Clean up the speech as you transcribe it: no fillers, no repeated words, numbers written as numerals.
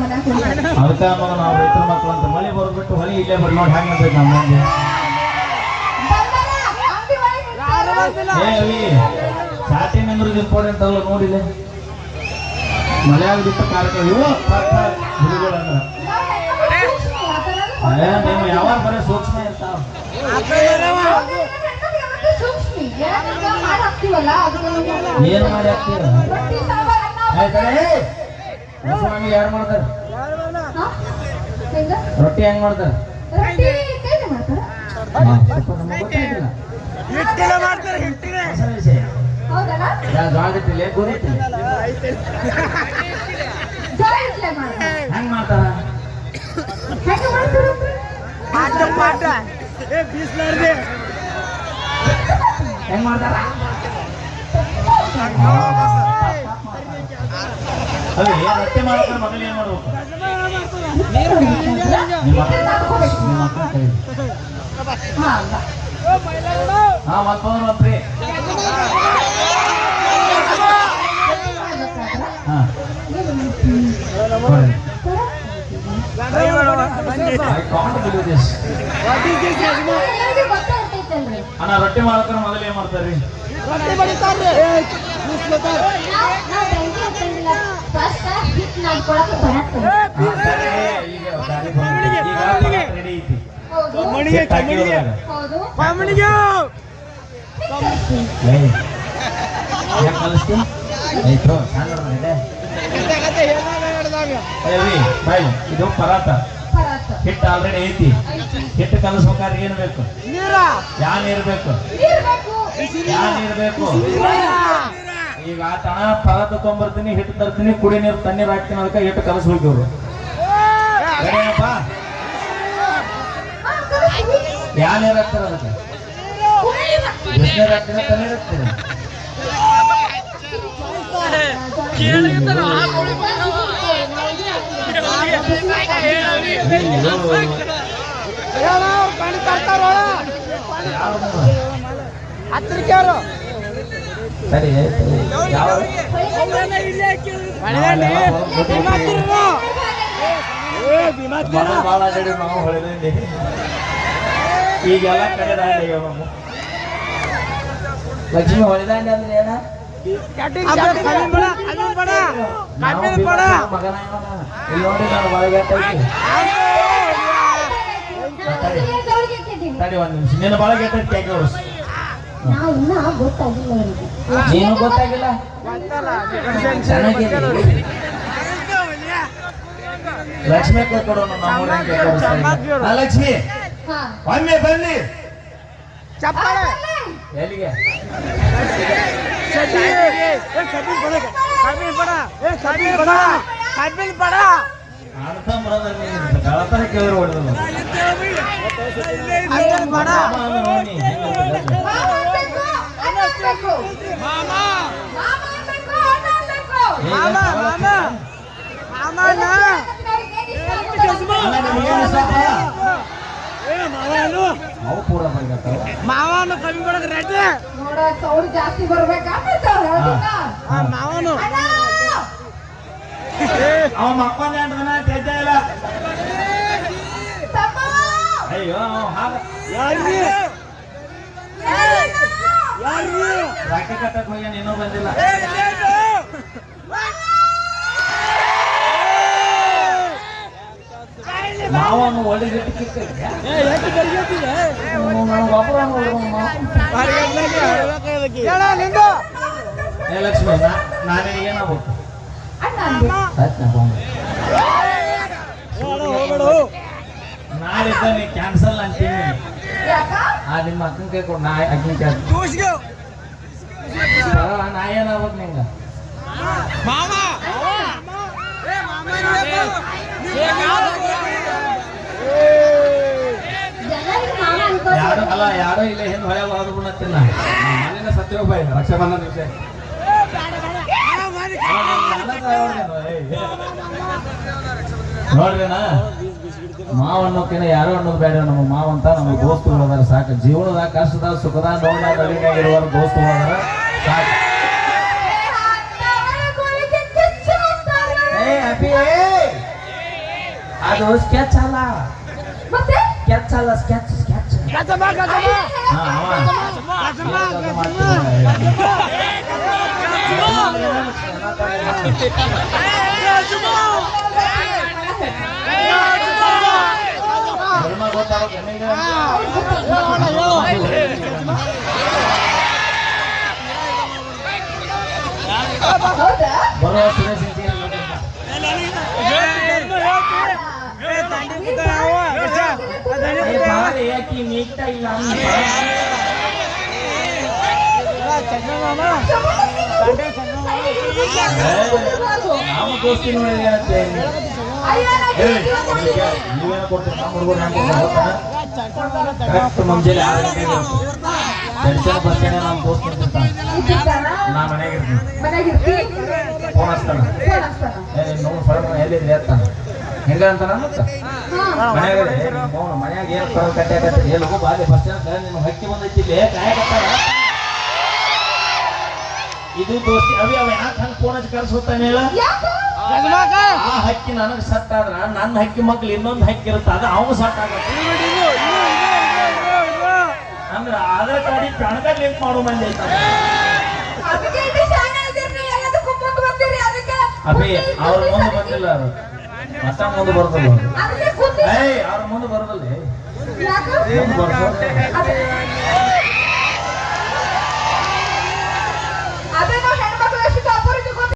ಅದಕ್ಕೆ ಮಗ ನಾವು ರೈತರ ಮಕ್ಕಳು ಅಂತ ಮಳೆ ಬರ್ಬಿಟ್ಟು ಹೊಳಿ ಇಲ್ಲೇ ಬರ್ ನೋಡಿ ಹ್ಯಾಂಗ ಮಾಡ್ಬೇಕು ನಮ್ಮ ಮಂದಿ ಅವಿ ಚಾಟಿಂಗ್ ಅಂದ್ರೆ ಇಂಪಾರ್ಟೆಂಟ್ ಅಲ್ಲ ನೋಡಿಲ್ಲ ಮಳೆ ಆಗ್ಬಿಟ್ಟು ಕಾರ್ಯಕ್ರಮ ಇವು ಹುಡುಗರಂದ್ರ ನೀವು ಯಾವಾಗ ಬರೀ ಸೂಕ್ಷ್ಮ ಇರ್ತಾವ ಏನ್ ಮಾಡಿ ಹಾಕ್ತೀರ ಯಾರು ಮಾಡ್ತಾರ ರೊಟ್ಟಿ ಹೆಂಗ್ ಮಾಡ್ತಾರ ಜ್ವಾಳದಿಟ್ಟಿಲ್ಲ ಗೋಧಿಟ್ಟಿಲ್ಲ ಹೆಂಗ್ ಮಾಡ್ತಾರ ಹೆಂಗ್ ಮಾಡ್ತಾರ ಅದೇ ರೊಟ್ಟಿ ಮಾಡ್ತಾರೆ ಮಗಳು ಏನ್ ಮಾಡ್ಬೇಕು ಹಾ ಮತ್ತೊಂದ್ರಿ ಹಾ ಅಣ್ಣ ರೊಟ್ಟಿ ಮಾಡ್ತಾರೆ ಮೊದಲು ಏನ್ ಮಾಡ್ತಾರ್ರಿ ಇದು ಪರಾಟ ಹಿಟ್ಟು ಆಲ್ರೆಡಿ ಐತಿ ಹಿಟ್ಟು ಕಲಸ್ಬೇಕಾದ್ರೆ ಏನ್ ಬೇಕು ಯಾ ನೀರ್ ಬೇಕು ಯಾ ನೀರ್ ಬೇಕು ಈಗ ಆ ತಣ ಪರಾಟ ತಗೊಂಡ್ಬರ್ತೀನಿ ಹಿಟ್ಟು ತರ್ತೀನಿ ಕುಡಿ ನೀರು ತಣ್ಣೀರ್ ಹಾಕ್ತೀನಿ ಅದಕ್ಕೆ ಹಿಟ್ಟು ಕಲಸ್ಬೇಕು ಇವ್ರು ಏನಪ್ಪ ಯಾ ನೀರ್ ಹಾಕ್ತಾರ ಅದಕ್ಕೆ ಬಿಸಿನೀರ್ ಹಾಕ್ತೀರ ತಣ್ಣೀರ್ ಹಾಕ್ತೀರ ಸರಿ ಭಾಳ ನಾವು ಹೊಳೆದಂಡಿ ಈಗೆಲ್ಲ ಕಡೆ ದಾಂಡಿ ಲಕ್ಷ್ಮಿ ಹೊಳೆದಂಡಿ ಅಂದ್ರೆ ಏನ ಮಗನ ನೋಡಿ ನಾನು ಒಳಗಟ್ಟ ತಡಿ ಒಂದ್ ನಿಮಿಷ ನಿನ್ನ ಬಳಗಟ್ಟ ಕ್ಯಾಕೆ ಹೊಡ್ಸು ನೀನು ಗೊತ್ತಾಗಿಲ್ಲ ಚೆನ್ನಾಗಿದೆ ಲಕ್ಷ್ಮಿ ಕೊಡೋಣ ನಮ್ಮ ಲಕ್ಷ್ಮಿ ಒಮ್ಮೆ ಬನ್ನಿ ಎಲ್ಲಿಗೆ ಅರ್ಥ ಬರೋದಲ್ಲಿ ಕಳತನ ಕೇಳಿದ್ರು ಹೊಡೆದ್ರು ಅವು ಪೂರ ಬರ್ಗತ್ತಾವ ಮಾವನು ಕಮ್ಮಿ ಕೊಡಕ್ ರೆಡ್ಡಿ ನೋಡ ಸೌಂಡ್ ಜಾಸ್ತಿ ಬರ್ಬೇಕಾ ಮಾವನು ಅವ ಮಕ್ಕಂದ ತೆಜ್ಜ ಇಲ್ಲ ಅಯ್ಯೋ ಯಾರ್ರಿ ರಾಕಿ ಕಟ್ಟಕ್ ಹೋಗ್ಯಾನ ಇನ್ನೂ ಬಂದಿಲ್ಲ ಮಾವನು ಒಳ್ಳೆ ಲಕ್ಷ್ಮಿ ನಾನೇ ಏನಾಗ್ಬೇಕು ನಾಳೆ ಕ್ಯಾನ್ಸಲ್ ಅಂತೀನಿ ನಿಮ್ಮ ಅಕ್ಕನ ಕೈ ಕೊಡು ನಾ ಅಕ್ಕನ ಕೈ ನಾ ಏನಾಗ್ಬೇಕು ನಿಂಗ ಯಾರು ಅಲ್ಲ ಯಾರೋ ಇಲ್ಲ ಹಿಂದೆ ಹೊಳೆ ಹೋದ್ರು ಬಿಡತ್ತಿನ ಮನೇನ ಸತ್ಯೋಗ ರಕ್ಷಾಬಂಧನ ದಿವಸ ನೋಡ್ರಿನ ಮಾವ ಅನ್ನೋಕಿನ ಯಾರೋ ಅನ್ನೋದು ಬೇಡ ನಮ್ಮ ಮಾವ ಅಂತ ನಮ್ಗೆ ದೋಸ್ತರು ಹೋದಾರ ಸಾಕು ಜೀವನದಾಗ ಕಷ್ಟದ ಸುಖದ ನೋಡಾಗ ಅಡಿಗಾಗಿರುವಾಗ ದೋಸ್ತರು ಹೋದಾರ ಸಾಕು ಅದು ಸ್ಕೆಚ್ ಅಲ್ಲ, ಮತ್ತೆ ಸ್ಕೆಚ್ ಅಲ್ಲ, ಸ್ಕೆಚ್ ಸ್ಕೆಚ್. ಗಜಮ ಗಜಮ ಹಾ, ಅವ. ಗಜಮ ಏನಂತ ಗಜಮ ಮಾಡ್ತಿದ್ದಾನೆ? ಧರ್ಮ ಗೊತ್ತಾಗುತ್ತೆ ನಿನಗೆ? ಹೌದಾ ಬರುವ ಸುರೇಶ್ ಅಂತ ಏನು ಗೊತ್ತಿಲ್ಲ. ಏ, ಬಾರೆ, ಯಾಕೆ ನೀಗ್ತಾ ಇಲ್ಲ ಅಂತ? ನಾವು ದೋಸ್ತಿ ನೋಡಿ ಹೇಳುತ್ತೆ. ನೀವೇನು ಕೊಡ್ತೀರಿ ನಮ್ಮ ಹುಡುಗರು ಕರೆಕ್ಟ್ ಮುಂಜಾನೆ 6 ಗಂಟೆಗೆ ಜಂಕ್ಷನ್ ಬಸ್ ಸ್ಟ್ಯಾಂಡ್ ನಮ್ಮ ದೋಸ್ತ ನಾ ಮನೆಗೆ ಇರ್ತೀನಿ. ಫೋನ್ ಹಚ್ತಾನ, ನೋಡು ಫಲ ಎಲ್ಲಿದ್ರಿ ಅಂತಾನ. ಹೆಂಗ ಅಂತಾನ ಮತ್ತ ಮನ್ಯಾಗ ಮನ್ಯಾಗ ಏನು ಫಲ ಕಟ್ಟಾಕತ್ತಿ ಎಲ್ಲಗೂ ಬಾಲಿ ಬಸ್ ಸ್ಟ್ಯಾಂಡ್ ನಿಮ್ಮ ಹಕ್ಕಿ ಬಂದೈತಿ ಕಾಯಕತ್ತಾರ. ಇದು ದೋಸ್ತಿ ಅವಿ ಅವ ಯಾಕೆ ಹಂಗೆ ಫೋನ್ ಹಚ್ಚಿ ಕರ್ಸ್ಕೊತಾನೆ ಹೇಳ? ಆ ಹಕ್ಕಿ ನನಗೆ ಸಟ್ ಆದ್ರ ನನ್ನ ಹಕ್ಕಿ ಮಕ್ಳು ಇನ್ನೊಂದು ಹಕ್ಕಿ ಇರುತ್ತೆ, ಅದು ಅವಾಗ ಸಟ್ ಆಗತ್ತೆ. ಅಂದ್ರೆ Aadhaar card PAN card link ಮಾಡೋ ಮಂದಿ ಐತ. ಅಭಿ ಅವ್ರ ಮುಂದೆ ಬಂದಿಲ್ಲ, ಅದು ಮತ್ತ ಮುಂದೆ ಬರ್ತಲ್ಲ. ಏಯ್ ಅವ್ರ ಮುಂದೆ ಬರೋದಲ್ಲ, ಮುಂದೆ ಬರ್ಸೋ